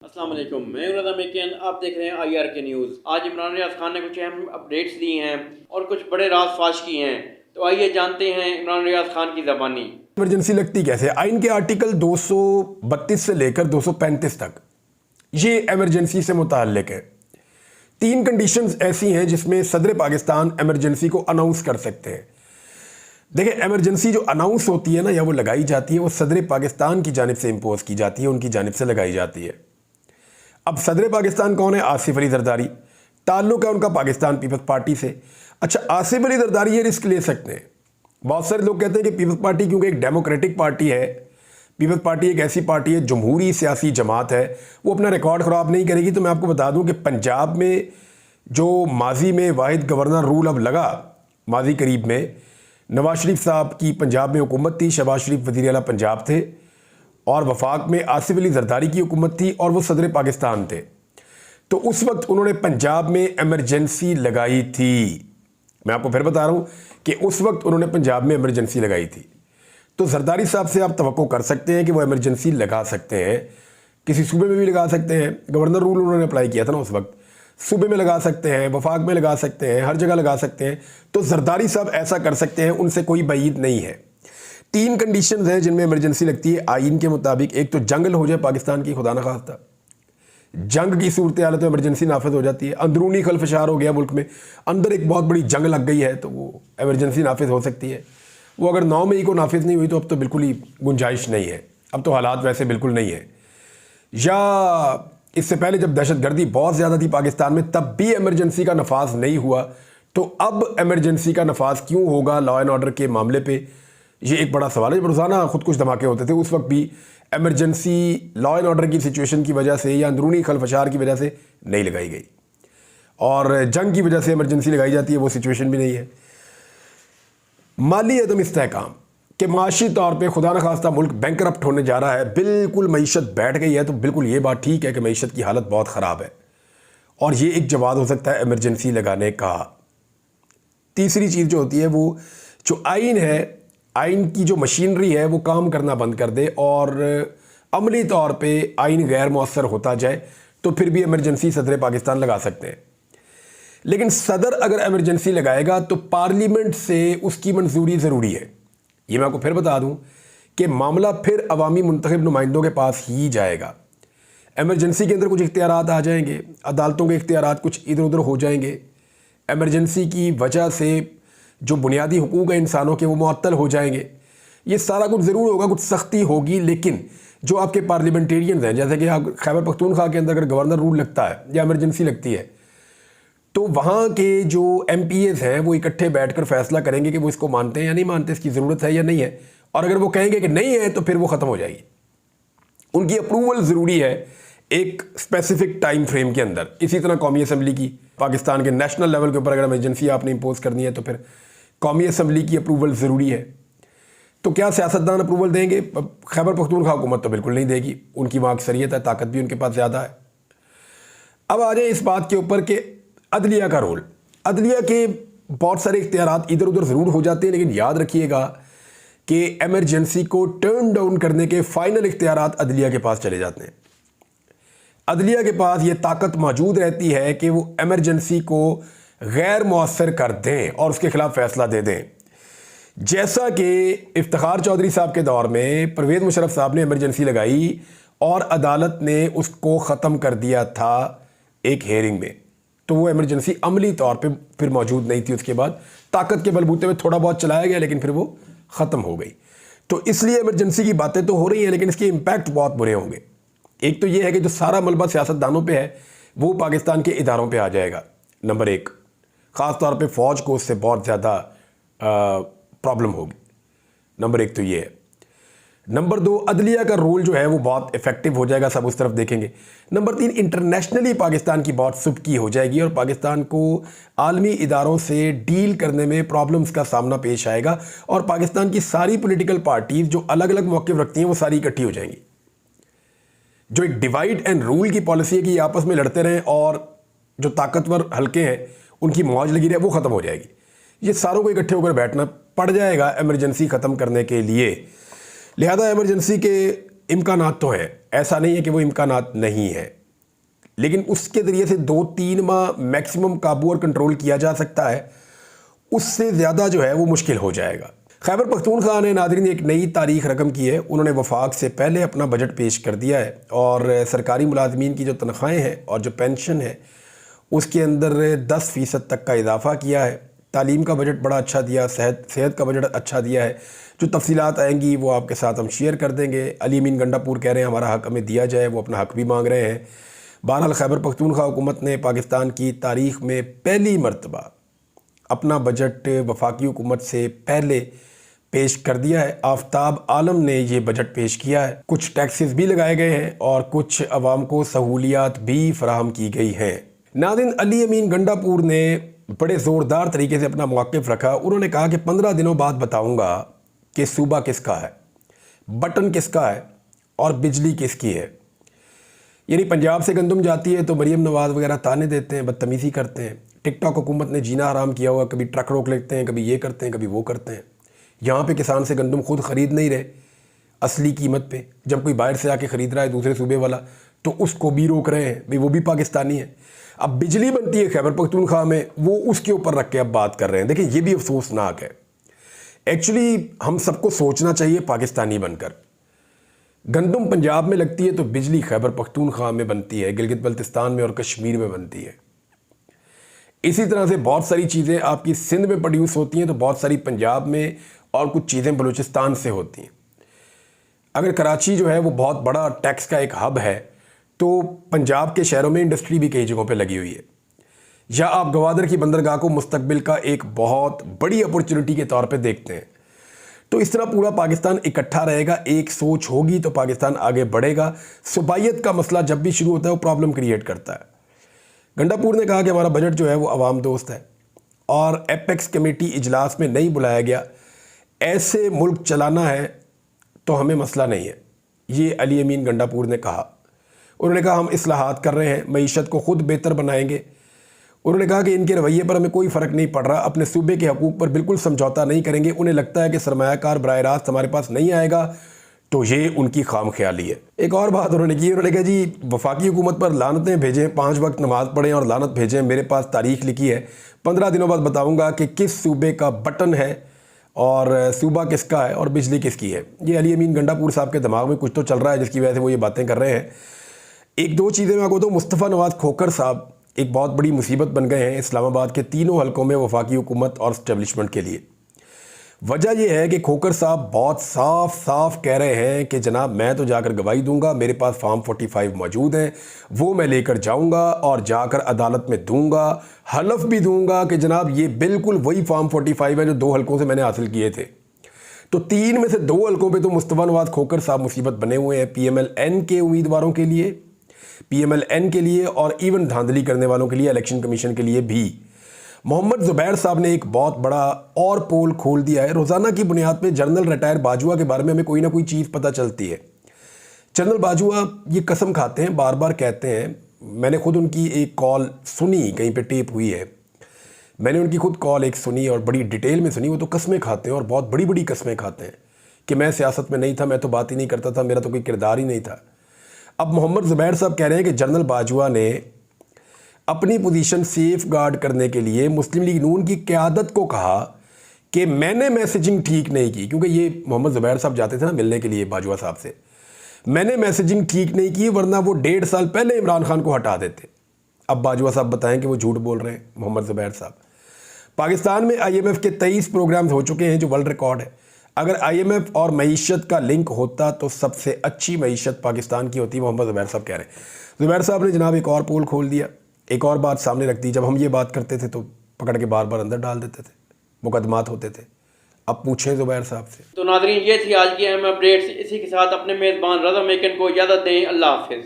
अस्सलाम वालेकुम, मैं रज़ा मेकिन। आप देख रहे हैं IRK न्यूज़। आज इमरान रियाज खान ने कुछ अहम अपडेट्स दी हैं और कुछ बड़े राज फाश किए हैं, तो आइए जानते हैं इमरान रियाज खान की ज़बानी। इमरजेंसी लगती कैसे? आइन के आर्टिकल 232 से लेकर 235 तक ये इमरजेंसी से मुताल्लिक है। 3 कंडीशंस ऐसी हैं जिसमें सदर पाकिस्तान इमरजेंसी को अनाउंस कर सकते हैं। देखिए, इमरजेंसी जो अनाउंस होती है ना, या वो लगाई जाती है, वो सदर पाकिस्तान की जानिब से इम्पोज की जाती है, उनकी जानिब से लगाई जाती है। अब सदर पाकिस्तान कौन है? आसिफ अली जरदारी। ताल्लुक है उनका पाकिस्तान पीपल्स पार्टी से। अच्छा, आसिफ अली जरदारी ये रिस्क ले सकते हैं। बहुत सारे लोग कहते हैं कि पीपल्स पार्टी क्योंकि एक डेमोक्रेटिक पार्टी है, पीपल्स पार्टी एक ऐसी पार्टी है, जमहूरी सियासी जमात है, वो अपना रिकॉर्ड ख़राब नहीं करेगी। तो मैं आपको बता दूं कि पंजाब में जो माजी में वाहिद गवर्नर रूल अब लगा, माजी करीब में नवाज शरीफ साहब की पंजाब में हुकूमत थी, शहबाज शरीफ वज़ीर आला पंजाब थे, और वफाक में आसिफ अली जरदारी की हुकूमत थी और वो सदर पाकिस्तान थे। तो उस वक्त उन्होंने पंजाब में इमरजेंसी लगाई थी। मैं आपको फिर बता रहा हूं कि उस वक्त उन्होंने पंजाब में इमरजेंसी लगाई थी। तो जरदारी साहब से आप तवक्को कर सकते हैं कि वो इमरजेंसी लगा सकते हैं। किसी सूबे में भी लगा सकते हैं, गवर्नर रूल उन्होंने अप्लाई किया था ना उस वक्त, सूबे में लगा सकते हैं, वफाक में लगा सकते हैं, हर जगह लगा सकते हैं। तो जरदारी साहब ऐसा कर सकते हैं, उनसे कोई बईद नहीं है। 3 कंडीशंस हैं जिनमें इमरजेंसी लगती है आइन के मुताबिक। एक तो जंग हो जाए पाकिस्तान की, खुदा न खास्ता जंग की सूरत हालत में इमरजेंसी नाफिज हो जाती है। अंदरूनी खलफशार हो गया मुल्क में, अंदर एक बहुत बड़ी जंग लग गई है, तो वो इमरजेंसी नाफिज हो सकती है। वो अगर 9 मई को नाफिज नहीं हुई तो अब तो बिल्कुल ही गुंजाइश नहीं है, अब तो हालात वैसे बिल्कुल नहीं है। या इससे पहले जब दहशतगर्दी बहुत ज़्यादा थी पाकिस्तान में, तब भी इमरजेंसी का नफाज नहीं हुआ, तो अब इमरजेंसी का नफाज क्यों होगा लॉ एंड ऑर्डर के मामले पर? ये एक बड़ा सवाल है। जब रोज़ाना खुद कुछ धमाके होते थे उस वक्त भी इमरजेंसी लॉ एंड ऑर्डर की सिचुएशन की वजह से या अंदरूनी खलफशार की वजह से नहीं लगाई गई, और जंग की वजह से इमरजेंसी लगाई जाती है, वो सिचुएशन भी नहीं है। माली अदम इस्तेहकाम के माशी तौर पे खुदा न खास्ता मुल्क बैंकरप्ट होने जा रहा है, बिल्कुल मईशत बैठ गई है, तो बिल्कुल ये बात ठीक है कि मईशत की हालत बहुत ख़राब है, और ये एक जवाब हो सकता है इमरजेंसी लगाने का। तीसरी चीज़ जो होती है, वो जो आइन है, आइन की जो मशीनरी है वो काम करना बंद कर दे और अमली तौर पे आइन गैर मौसर होता जाए, तो फिर भी इमरजेंसी सदर पाकिस्तान लगा सकते हैं। लेकिन सदर अगर इमरजेंसी लगाएगा तो पार्लियामेंट से उसकी मंजूरी ज़रूरी है। ये मैं आपको फिर बता दूं कि मामला फिर अवामी मुंतखब नुमाइंदों के पास ही जाएगा। इमरजेंसी के अंदर कुछ इख्तियारात आ जाएंगे, अदालतों के इख्तियारात कुछ इधर उधर हो जाएंगे, इमरजेंसी की वजह से जो बुनियादी हुकूक है इंसानों के वो मुअत्तल हो जाएंगे। ये सारा कुछ ज़रूर होगा, कुछ सख्ती होगी, लेकिन जो आपके पार्लियामेंटेरियंस हैं, जैसे कि आप खैबर पख्तूनख्वा के अंदर अगर गवर्नर रूल लगता है या इमरजेंसी लगती है, तो वहाँ के जो MPAs हैं वो इकट्ठे बैठकर फैसला करेंगे कि वो इसको मानते हैं या नहीं मानते, इसकी ज़रूरत है या नहीं है, और अगर वो कहेंगे कि नहीं है तो फिर वो ख़त्म हो जाएगी। उनकी अप्रूवल ज़रूरी है एक स्पेसिफिक टाइम फ्रेम के अंदर। इसी तरह कौमी असम्बली की, पाकिस्तान के नेशनल लेवल के ऊपर अगर इमरजेंसी आपने इम्पोज करनी है तो फिर कौमी असम्बली की अप्रूवल ज़रूरी है। तो क्या सियासतदान अप्रूवल देंगे? खैबर पख्तूनख्वा हुकूमत तो बिल्कुल नहीं देगी, उनकी वहाँ अक्सरियत है, ताकत भी उनके पास ज़्यादा है। अब आ जाए इस बात के ऊपर कि अदलिया का रोल। अदलिया के बहुत सारे इख्तियारात इधर उधर ज़रूर हो जाते हैं, लेकिन याद रखिएगा कि इमरजेंसी को टर्न डाउन करने के फाइनल इख्तियारात अदलिया के पास चले जाते हैं। अदलिया के पास ये ताकत मौजूद रहती है कि वो इमरजेंसी को गैर मौसर कर दें और उसके खिलाफ फैसला दे दें। जैसा कि इफ्तिखार चौधरी साहब के दौर में परवेज़ मुशर्रफ साहब ने इमरजेंसी लगाई और अदालत ने उसको ख़त्म कर दिया था एक हेयरिंग में, तो वो इमरजेंसी अमली तौर पे फिर मौजूद नहीं थी। उसके बाद ताकत के बलबूते में थोड़ा बहुत चलाया गया, लेकिन फिर वो ख़त्म हो गई। तो इसलिए इमरजेंसी की बातें तो हो रही हैं, लेकिन इसके इम्पैक्ट बहुत बुरे होंगे। एक तो ये है कि जो सारा मलबा सियासतदानों पे है वो पाकिस्तान के इदारों पे आ जाएगा, नंबर 1। ख़ास तौर पे फ़ौज को उससे बहुत ज़्यादा प्रॉब्लम होगी, नंबर 1 तो ये है। नंबर 2, अदलिया का रोल जो है वो बहुत इफेक्टिव हो जाएगा, सब उस तरफ देखेंगे। नंबर 3, इंटरनेशनली पाकिस्तान की बहुत सुबकी हो जाएगी और पाकिस्तान को आलमी इदारों से डील करने में प्रॉब्लम्स का सामना पेश आएगा, और पाकिस्तान की सारी पॉलिटिकल पार्टीज़ जो अलग अलग मौक़िफ़ रखती हैं वो सारी इकट्ठी हो जाएंगी। जो एक डिवाइड एंड रूल की पॉलिसी है कि आपस में लड़ते रहें और जो ताकतवर हल्के हैं उनकी मौज लगी रहे, वो ख़त्म हो जाएगी। ये सारों को इकट्ठे होकर बैठना पड़ जाएगा इमरजेंसी ख़त्म करने के लिए। लिहाजा इमरजेंसी के इम्कानात तो हैं, ऐसा नहीं है कि वो इम्कानात नहीं है, लेकिन उसके ज़रिए से 2-3 माह मैक्सिमम काबू और कंट्रोल किया जा सकता है, उससे ज़्यादा जो है वो मुश्किल हो जाएगा। खैबर पख्तूनख्वा ने नाज़रीन एक नई तारीख रकम की है। उन्होंने वफाक से पहले अपना बजट पेश कर दिया है और सरकारी मुलाजमीन की जो तनख्वाहें हैं और जो पेंशन है उसके अंदर 10% तक का इजाफ़ा किया है। तालीम का बजट बड़ा अच्छा दिया, सेहत का बजट अच्छा दिया है। जो तफसीलात आएंगी वो आपके साथ हम शेयर कर देंगे। अली अमीन गंडापुर कह रहे हैं हमारा हक़ हमें दिया जाए, वो अपना हक़ भी मांग रहे हैं। बहरहाल खैबर पख्तूनख्वा हुकूमत ने पाकिस्तान की तारीख़ में पहली मरतबा अपना बजट वफाकी हुकूमत से पहले पेश कर दिया है। आफ्ताब आलम ने ये बजट पेश किया है। कुछ टैक्सेस भी लगाए गए हैं और कुछ अवाम को सहूलियात भी फराहम की गई हैं। नाज़रीन, अली अमीन गंडापुर ने बड़े ज़ोरदार तरीके से अपना मौक़िफ़ रखा। उन्होंने कहा कि 15 दिनों बाद बताऊंगा कि सूबा किसका है, बटन किसका है और बिजली किसकी है। यानी पंजाब से गंदम जाती है तो मरीम नवाज़ वगैरह ताने देते हैं, बदतमीज़ी करते हैं। टिकटॉक हुकूमत ने जीना हराम किया हुआ, कभी ट्रक रोक लेते हैं, कभी ये करते हैं, कभी वो करते हैं। यहाँ पे किसान से गंदम खुद ख़रीद नहीं रहे असली कीमत पे, जब कोई बाहर से आके ख़रीद रहा है दूसरे सूबे वाला तो उसको भी रोक रहे हैं, भाई वो भी पाकिस्तानी है। अब बिजली बनती है खैबर पख्तूनख्वा में, वो उसके ऊपर रख के अब बात कर रहे हैं। देखिए ये भी अफसोसनाक है। एक्चुअली हम सबको सोचना चाहिए पाकिस्तानी बनकर। गंदम पंजाब में लगती है तो बिजली खैबर पख्तूनख्वा में बनती है, गिलगित बल्तिस्तान में और कश्मीर में बनती है। इसी तरह से बहुत सारी चीज़ें आपकी सिंध में प्रोड्यूस होती हैं तो बहुत सारी पंजाब में और कुछ चीज़ें बलूचिस्तान से होती हैं। अगर कराची जो है वो बहुत बड़ा टैक्स का एक हब है तो पंजाब के शहरों में इंडस्ट्री भी कई जगहों पे लगी हुई है। या आप गवादर की बंदरगाह को मुस्तकबिल का एक बहुत बड़ी अपॉर्चुनिटी के तौर पे देखते हैं। तो इस तरह पूरा पाकिस्तान इकट्ठा रहेगा, एक सोच होगी तो पाकिस्तान आगे बढ़ेगा। सूबाइयत का मसला जब भी शुरू होता है वो प्रॉब्लम क्रिएट करता है। गंडापुर ने कहा कि हमारा बजट जो है वो अवाम दोस्त है और एपेक्स कमेटी इजलास में नहीं बुलाया गया। ऐसे मुल्क चलाना है तो हमें मसला नहीं है, ये अली अमीन गंडापुर ने कहा। उन्होंने कहा हम इस्लाहात कर रहे हैं, मईशत को ख़ुद बेहतर बनाएंगे। उन्होंने कहा कि इनके रवैये पर हमें कोई फ़र्क नहीं पड़ रहा, अपने सूबे के हकूक़ पर बिल्कुल समझौता नहीं करेंगे। उन्हें लगता है कि सरमायाकार बराह रास्त हमारे पास नहीं आएगा तो ये उनकी खाम ख्याली है। एक और बात उन्होंने की, उन्होंने कहा जी वफाकी हुकूमत पर लानतें भेजें, 5 वक्त नमाज़ पढ़ें और लानत भेजें। मेरे पास तारीख लिखी है, 15 दिनों बाद बताऊँगा कि किस सूबे का बटन है और सूबा किसका है और बिजली किसकी है। ये अली अमीन गंडापुर साहब के दिमाग में कुछ तो चल रहा है जिसकी वजह से वो ये बातें कर रहे हैं। एक दो चीज़ें मैं आपको तो मुस्तफ़ा नवाज़ खोखर साहब एक बहुत बड़ी मुसीबत बन गए हैं इस्लामाबाद के तीनों हलकों में वफाकी हुकूमत और स्टैब्लिशमेंट के लिए। वजह यह है कि खोखर साहब बहुत साफ साफ कह रहे हैं कि जनाब मैं तो जाकर गवाही दूंगा, मेरे पास फॉर्म 45 मौजूद हैं, वो मैं लेकर जाऊंगा और जाकर अदालत में दूंगा, हलफ भी दूंगा कि जनाब ये बिल्कुल वही फॉर्म 45 है जो 2 हलकों से मैंने हासिल किए थे। तो 3 में से 2 हलकों पे तो मुस्तफ़ा नवाज़ खोखर साहब मुसीबत बने हुए हैं, PMLN के उम्मीदवारों के लिए, PMLN के लिए और इवन धांधली करने वालों के लिए, इलेक्शन कमीशन के लिए भी। मोहम्मद ज़ुबैर साहब ने एक बहुत बड़ा और पोल खोल दिया है। रोज़ाना की बुनियाद पे जनरल रिटायर बाजवा के बारे में हमें कोई ना कोई चीज़ पता चलती है। जनरल बाजवा ये कसम खाते हैं, बार बार कहते हैं, मैंने खुद उनकी एक कॉल सुनी, कहीं पे टेप हुई है, मैंने उनकी खुद कॉल एक सुनी और बड़ी डिटेल में सुनी। वो तो कस्में खाते हैं और बहुत बड़ी बड़ी कस्में खाते हैं कि मैं सियासत में नहीं था, मैं तो बात ही नहीं करता था, मेरा तो कोई किरदार ही नहीं था। अब मोहम्मद ज़ुबैर साहब कह रहे हैं कि जनरल बाजवा ने अपनी पोजीशन सेफ गार्ड करने के लिए मुस्लिम लीग नून की क़यादत को कहा कि मैंने मैसेजिंग ठीक नहीं की, क्योंकि ये मोहम्मद ज़ुबैर साहब जाते थे ना मिलने के लिए बाजवा साहब से, मैंने मैसेजिंग ठीक नहीं की वरना वो 1.5 साल पहले इमरान खान को हटा देते। अब बाजवा साहब बताएं कि वो झूठ बोल रहे हैं मोहम्मद ज़ुबैर साहब। पाकिस्तान में IMF के 23 प्रोग्राम्स हो चुके हैं जो वर्ल्ड रिकॉर्ड है। अगर IMF और मईशत का लिंक होता तो सबसे अच्छी मईशत पाकिस्तान की होती, मोहम्मद ज़ुबैर साहब कह रहे हैं। ज़ुबैर साहब ने जनाब एक और पोल खोल दिया, एक और बात सामने रख दी। जब हम ये बात करते थे तो पकड़ के बार बार अंदर डाल देते थे, मुकदमात होते थे। अब पूछें ज़ुबैर साहब से। तो नाज़रीन ये थी आज की अहम अपडेट्स। इसी के साथ अपने मेज़बान रज़ा मेकन को इजाज़त दें। अल्लाह हाफ़िज़।